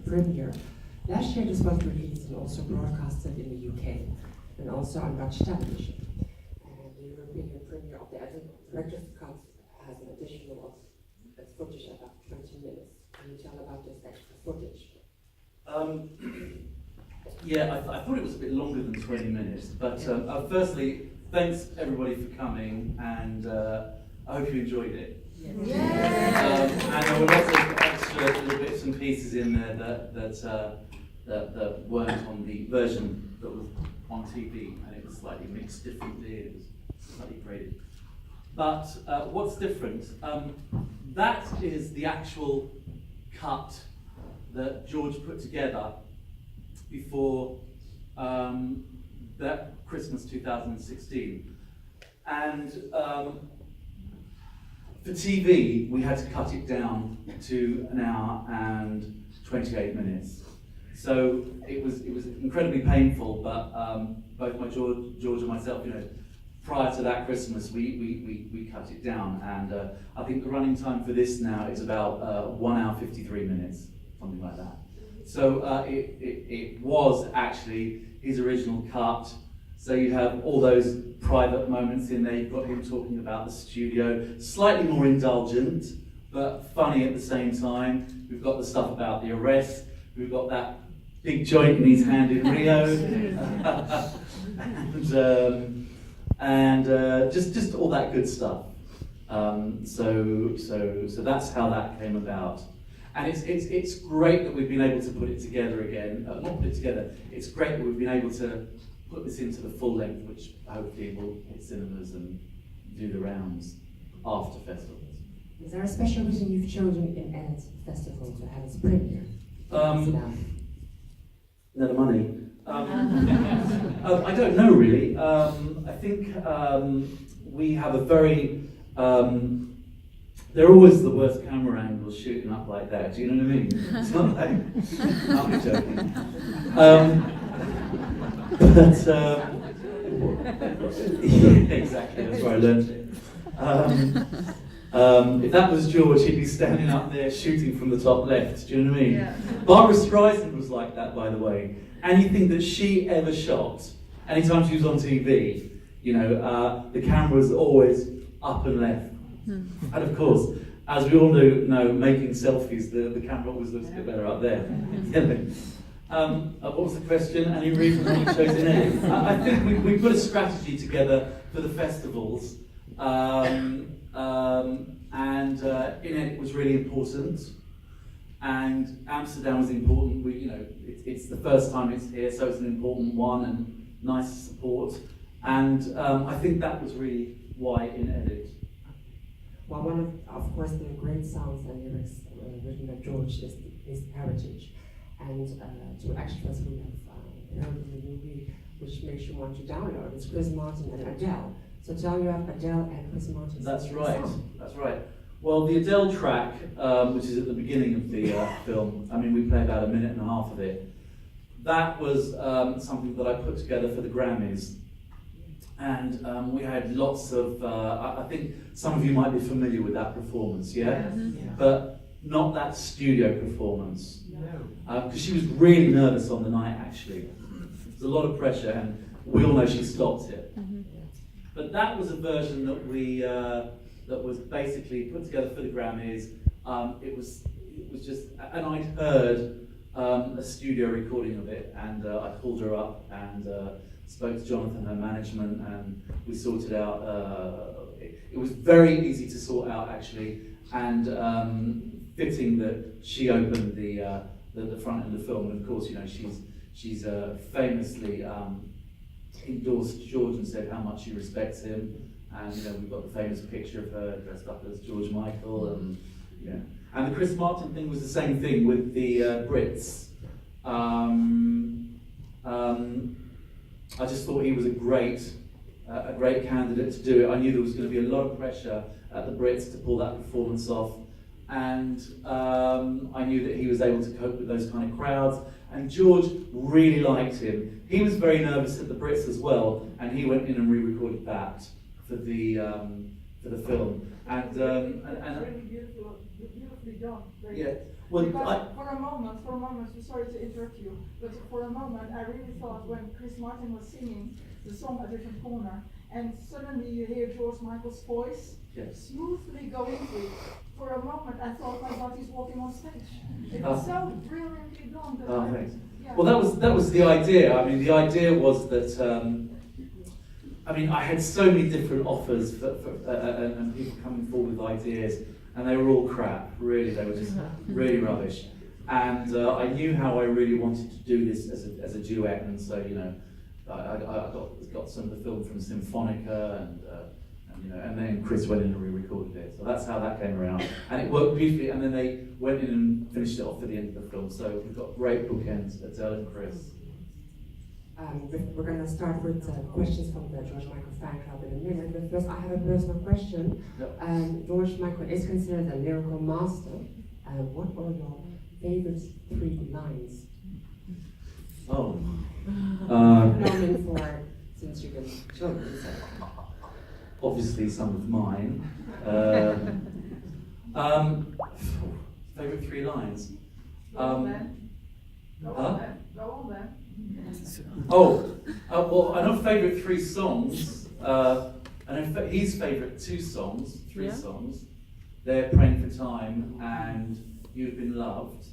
premiere. Last year this was released and also broadcasted in the UK and also on Dutch television. And the European premiere of the director's cut has an additional footage of about 20 minutes. Can you tell about this extra footage? Yeah, I thought it was a bit longer than 20 minutes, but firstly, thanks everybody for coming, and I hope you enjoyed it. Yes. And there were lots of extra little bits and pieces in there that weren't on the version that was on TV, and it was slightly mixed differently, it was slightly graded. But what's different? That is the actual cut that George put together before that Christmas 2016. And for TV, we had to cut it down to 1 hour and 28 minutes. So it was incredibly painful, but both my George and myself, prior to that Christmas, we cut it down, and I think the running time for this now is about 1 hour 53 minutes, something like that. So it was actually his original cut. So you have all those private moments in there. You've got him talking about the studio, slightly more indulgent, but funny at the same time. We've got the stuff about the arrest. We've got that big joint in his hand in Rio, and just all that good stuff. So that's how that came about. And it's great that we've been able to put it together again. Not put it together. It's great that we've been able to put this into the full length, which hopefully will hit cinemas and do the rounds after festivals. Is there a special reason you've chosen in Edit Festival to have its premiere? No, the money. I don't know really. I think we have a very. They're always the worst camera angles shooting up like that. Do you know what I mean? It's not like I'm joking. Yeah, exactly. That's where I learned it. If that was George, he'd be standing up there shooting from the top left. Do you know what I mean? Yeah. Barbara Streisand was like that, by the way. Anything that she ever shot, anytime she was on TV, the camera was always up and left. And of course, as we all know, making selfies, the camera always looks a bit better up there. What was the question? Any reason why you chose in it? I think we put a strategy together for the festivals, and in it was really important. And Amsterdam was important. It's the first time it's here, so it's an important one, and nice support. And I think that was really why in edit. Well, one of course, the great songs and lyrics written by George is his heritage. And two extras we have heard in the movie, which makes you want to download. It's Chris Martin and Adele. So tell you have Adele and Chris Martin. That's right. That's right. Well, the Adele track, which is at the beginning of the film, we play about 1.5 minutes of it. That was something that I put together for the Grammys. And we had lots of, I think some of you might be familiar with that performance, yeah? Yeah. But not that studio performance. Because she was really nervous on the night, actually. There was a lot of pressure, and we all know she stopped it. Mm-hmm. But that was a version that we that was basically put together for the Grammys. It was just, and I'd heard a studio recording of it, and I called her up and spoke to Jonathan, her management, and we sorted out. It was very easy to sort out, actually, and fitting that she opened the front end of the film, and of course, she's famously endorsed George and said how much she respects him, and we've got the famous picture of her dressed up as George Michael, and and the Chris Martin thing was the same thing with the Brits. I just thought he was a great candidate to do it. I knew there was going to be a lot of pressure at the Brits to pull that performance off. And I knew that he was able to cope with those kind of crowds. And George really liked him. He was very nervous at the Brits as well, and he went in and re-recorded that for the film. And beautifully done. yeah. Well, because for a moment, sorry to interrupt you, but for a moment I really thought when Chris Martin was singing the song A Different Corner, and suddenly you hear George Michael's voice smoothly going through. For a moment I thought my God, he's walking on stage. It was so brilliantly done. That Well, that was the idea. I mean, the idea was that I mean, I had so many different offers and people coming forward with ideas, and they were all crap. Really, they were just really rubbish. And I knew how I really wanted to do this as a duet, and so you know, I got some of the film from Symphonica, and you know, and then Chris went in and re-recorded it. So that's how that came around, and it worked beautifully. And then they went in and finished it off at the end of the film. So we've got great bookends, Adele and Chris. We're going to start with questions from the George Michael fan club in a minute, but first I have a personal question. Yep. George Michael is considered a lyrical master. What are your favorite 3 lines? Oh. Known him for since you can show me. Obviously some of mine. Favorite 3 lines. Go on then. Go on then. Well, I know favourite 3 songs, and his favourite 2 songs, 3 songs, they're Praying for Time and You've Been Loved.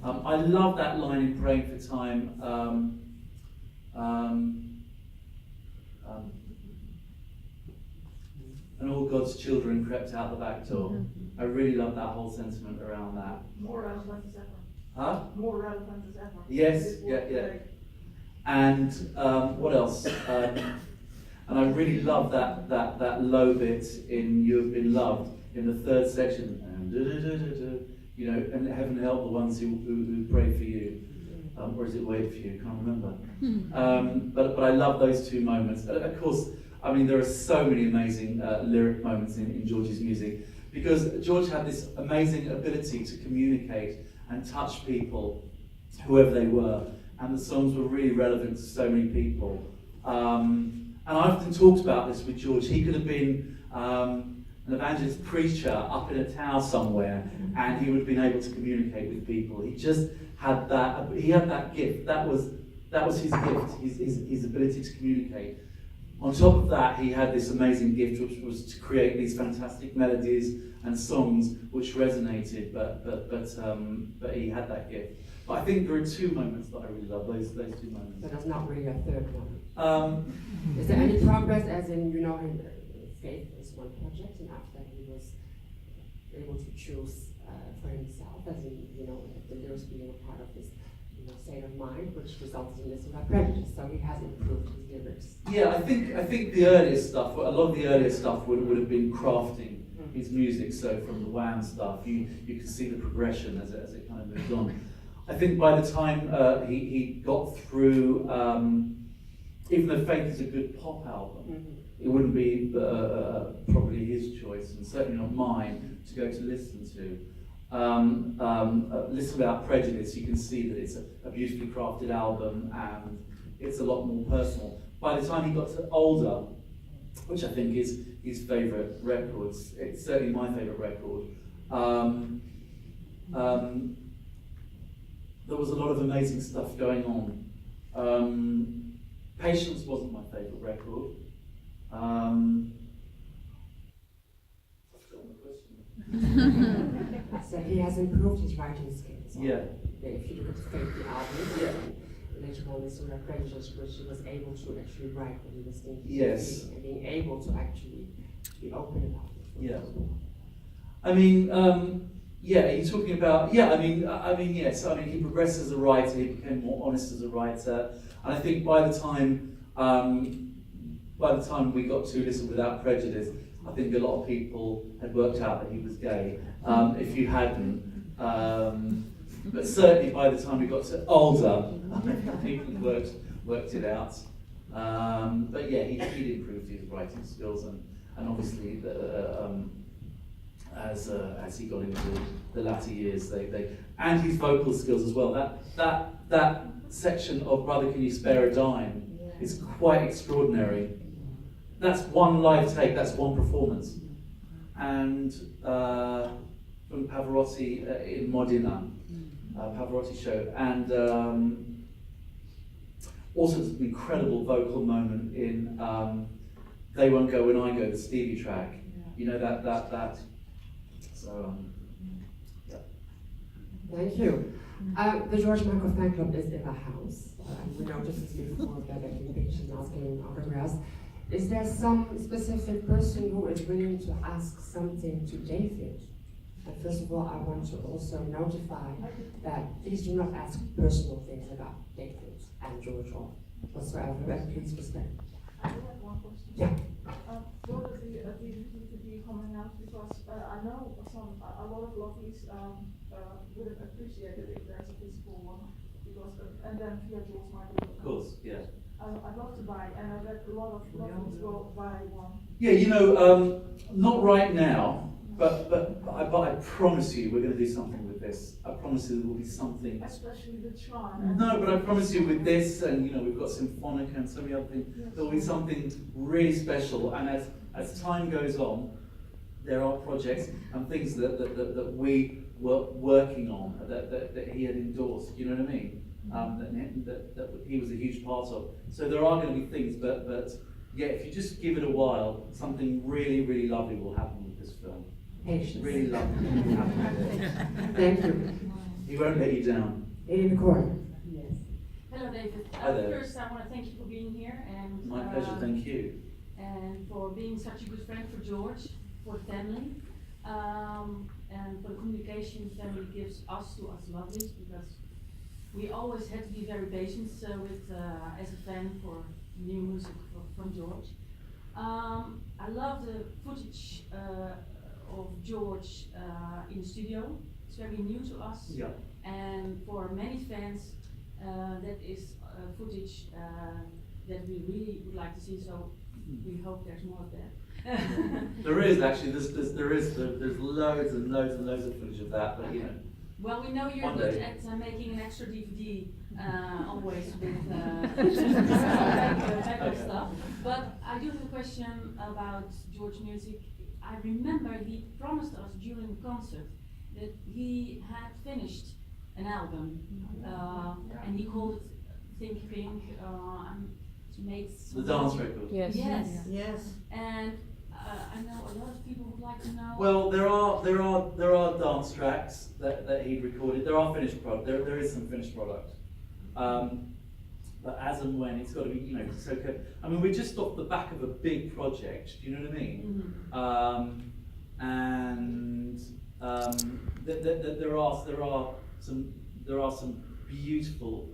I love that line in Praying for Time, and all God's children crept out the back door. I really love that whole sentiment around that. More relevant as ever. Huh? More relevant as ever. Yes, yeah. And what else? And I really love that low bit in You Have Been Loved in the 3rd section. And you know, and heaven help the ones who pray for you. Or is it wait for you? Can't remember. But I love those 2 moments. Of course, I mean, there are so many amazing lyric moments in George's music, because George had this amazing ability to communicate and touch people, whoever they were, and the songs were really relevant to so many people. And I often talked about this with George. He could have been an evangelist preacher up in a tower somewhere, and he would have been able to communicate with people. He just had that. He had that gift. That was his gift. His ability to communicate. On top of that, he had this amazing gift, which was to create these fantastic melodies and songs which resonated. But he had that gift. But I think there are 2 moments that I really love. Those 2 moments. So there's not really a 3rd one. Is there any progress, as in Faith is one project, and after that he was able to choose for himself, as in the lyrics being a part of his state of mind, which resulted in this Without Prejudice. So he has improved his lyrics. Yeah, I think the earlier stuff, a lot of the earlier stuff would have been crafting his music. So from the Wham stuff, you could see the progression as it kind of moved on. I think by the time he got through, even though Faith is a good pop album, it wouldn't be probably his choice, and certainly not mine, to go to listen to. Listen Without Prejudice, you can see that it's a beautifully crafted album, and it's a lot more personal. By the time he got to Older, which I think is his favourite record, it's certainly my favourite record, there was a lot of amazing stuff going on. Patience wasn't my favourite record. So he has improved his writing skills. Yeah. If you look at the album, later on this Without Prejudice, which he was able to actually write what he was thinking. Yes. And being able to actually be open about it. Yeah. I mean, you're talking about, yes. I mean, he progressed as a writer, he became more honest as a writer, and I think by the time we got to Listen Without Prejudice, I think a lot of people had worked out that he was gay. If you hadn't, but certainly by the time we got to Older, people worked it out. But yeah, he'd improved his writing skills, and obviously as he got into the latter years, and his vocal skills as well. That section of Brother Can You Spare a Dime is quite extraordinary. That's one live take, that's one performance. And from Pavarotti in Modena, Pavarotti show, and also an incredible vocal moment in They Won't Go When I Go, the Stevie track. You know, that. So, yeah. Thank you. The George Michael fan club is in the house. We noticed this before, they're taking pictures and asking autographs. Is there some specific person who is willing to ask something to David? And first of all, I want to also notify that please do not ask personal things about David and George or whatsoever, but please respect. I do have one question. Yeah. What is the DVD coming out? Because I know a lot of lovelies would have appreciated if there's a physical one, because and then via George Michael. Of course, yeah. I'd love to buy, and I bet a lot of lovelies will buy one. Yeah, you know, not right now, but I promise you we're going to do something with this. I promise you there will be something. Especially the charm. No, but I promise you with this, and you know, we've got Symphonica and so many other things, Yes. there will be something really special. And as time goes on, there are projects and things that we were working on that he had endorsed. You know what I mean? That he was a huge part of. So there are going to be things, but yeah, if you just give it a while, something really, really lovely will happen with this film. Patience. Really lovely. Thank you. He won't let you down. In the corner. Yes. Hello, David. Hi there. First, I want to thank you for being here, and My pleasure, thank you. and for being such a good friend for George, for the family, and for the communication the family gives us to us lovelies, because we always had to be very patient with as a fan for new music from George. I love the footage of George in the studio. It's very new to us. Yeah. And for many fans, that is footage that we really would like to see. So we hope there's more of that. There is actually. There's loads and loads and loads of footage of that, but you know. Well, we know you're One good day. at making an extra DVD, always with type of stuff. But I do have a question about George music. I remember he promised us during the concert that he had finished an album, and he called it Think Pink, and made The dance record. Yes. Yes. Yes. And I know a lot of people would like to know. Well, there are dance tracks that he'd recorded. There are finished product. There is some finished product. But as and when, it's got to be, you know, so good. I mean, we're just off the back of a big project. Do you know what I mean? Mhm. And there are some beautiful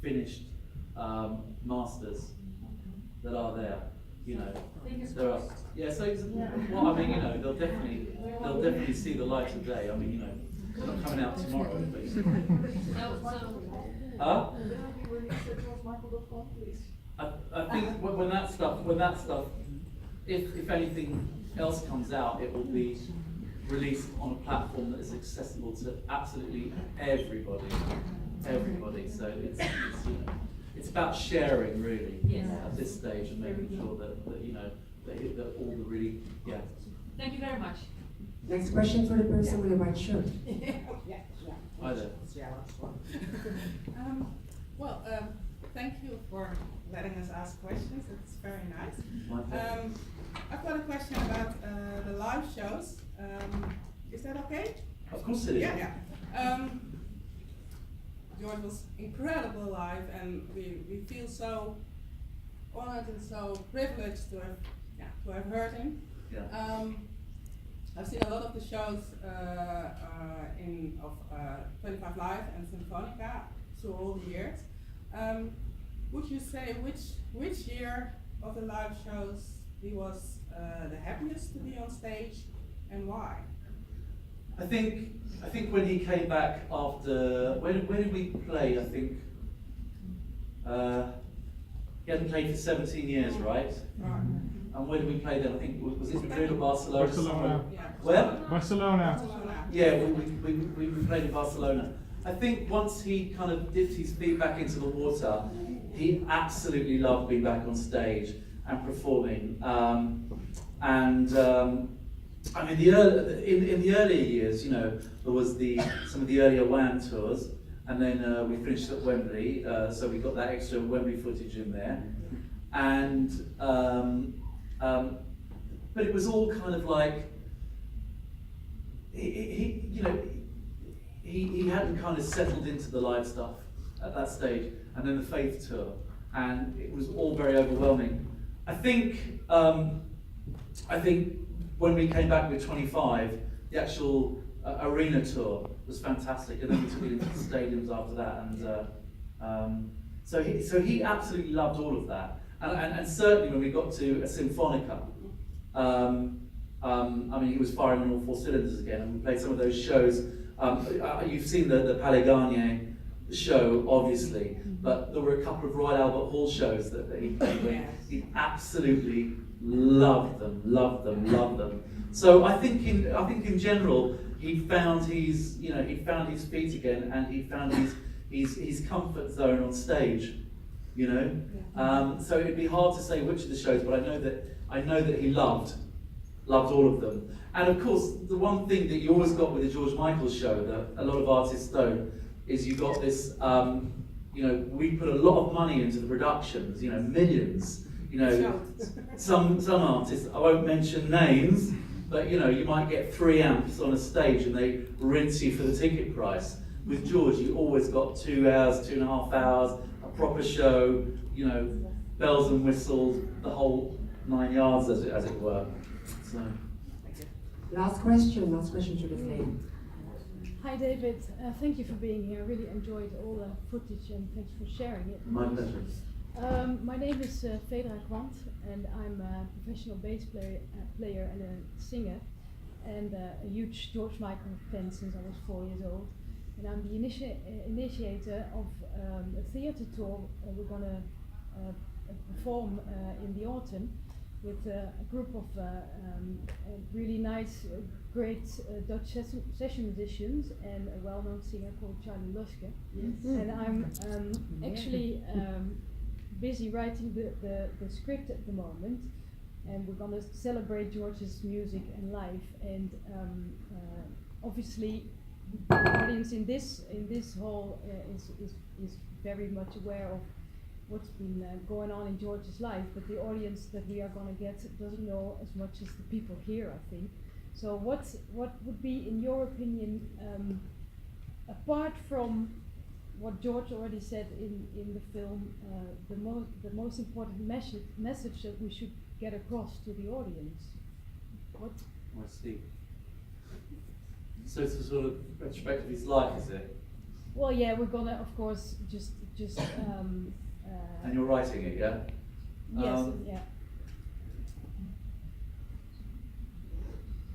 finished masters that are there. You know, Fingers there are. crossed. Yeah. So, well, I mean, you know, they'll definitely see the light of day. I mean, you know, they're not coming out tomorrow, but. So, Huh? Will it be released at georgemichael.com, please? I think when that stuff, if anything else comes out, it will be released on a platform that is accessible to absolutely everybody. So it's you know, it's about sharing really Yes. at this stage and making sure that you know that all the really thank you very much. Next question for the person with the white shirt. Hi there. Thank you for letting us ask questions. It's very nice. My pleasure. I've got a question about the live shows. Is that okay? Of course it is. Yeah. George was incredible live, and we feel so honored and so privileged to have heard him. Yeah. I've seen a lot of the shows of 25 Live and Symphonica through all the years. Would you say which year of the live shows he was the happiest to be on stage, and why? I think when he came back after when did we play? I think he hadn't played for 17 years, right? Right. And where did we play then? I think was it Madrid or Barcelona? Barcelona. Yeah. Where? Barcelona. Barcelona. Yeah, we played in Barcelona. I think once he kind of dipped his feet back into the water, he absolutely loved being back on stage and performing. I mean, in the earlier years, you know, there was some of the earlier Wham tours, and then we finished at Wembley, so we got that extra Wembley footage in there, and but it was all kind of like he hadn't kind of settled into the live stuff at that stage, and then the Faith tour, and it was all very overwhelming. I think when we came back with 25, the actual arena tour was fantastic, and then we took it into the stadiums after that, and so he absolutely loved all of that, and certainly when we got to a Symphonica, I mean, he was firing on all four cylinders again, and we played some of those shows. You've seen the Palais Garnier show, obviously, but there were a couple of Royal Albert Hall shows that he played with. He absolutely loved them. So I think in general, he found his feet again, and he found his comfort zone on stage, you know. So it'd be hard to say which of the shows, but I know that he loved all of them. And of course, the one thing that you always got with the George Michael show that a lot of artists don't is you got this. You know, we put a lot of money into the productions. You know, millions. You know, some artists, I won't mention names, but you know, you might get 3 amps on a stage and they rinse you for the ticket price. With George, you always got 2 hours, 2.5 hours, a proper show. You know, bells and whistles, the whole 9 yards, as it were. So. Last question to this lady. Hi David, thank you for being here. I really enjoyed all the footage and thanks for sharing it. My pleasure. My name is Fedra Kwant and I'm a professional bass player and a singer and a huge George Michael fan since I was 4 years old. And I'm the initiator of a theatre tour we're going to perform in the autumn with a group of really nice, great Dutch session musicians and a well-known singer called Charlie Luske. Yes. And I'm actually busy writing the script at the moment, and we're going to celebrate George's music and life. And obviously, the audience in this hall is very much aware of what's been going on in George's life, but the audience that we are going to get doesn't know as much as the people here, I think. So what would be, in your opinion, apart from what George already said in the film, the most important message that we should get across to the audience? What? I see. So it's a sort of retrospective of his life, is it? Well, yeah, we're gonna, of course, just. And you're writing it, yeah? Yes, yeah.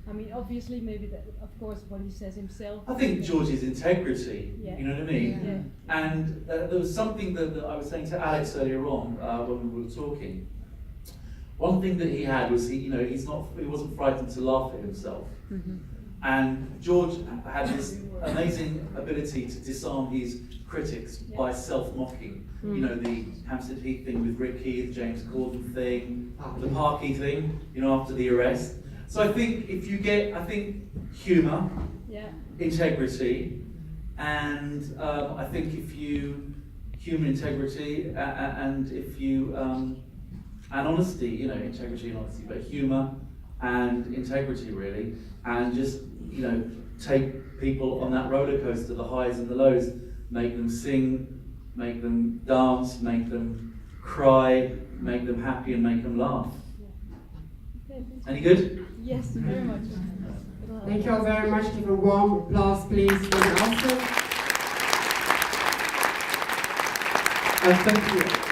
I mean, obviously, maybe that, of course, what he says himself. I think George's integrity, yeah. You know what I mean? Yeah. And there was something that I was saying to Alex earlier on when we were talking. One thing that he had was he wasn't frightened to laugh at himself. Mm-hmm. And George had this amazing ability to disarm his critics by self-mocking. Mm. You know, the Hampstead Heath thing with Rick Keith, James Corden thing, the Parkey thing, you know, after the arrest. So I think if you get, humour, integrity, and I think if you, human integrity, and if you, and honesty, you know, integrity and honesty, but humour and integrity really, and just, you know, take people on that roller coaster, the highs and the lows, make them sing, make them dance, make them cry, make them happy and make them laugh. Okay, Any good? yes, very much. Thank you all very much. Give a warm applause, please, for the answer. Thank you.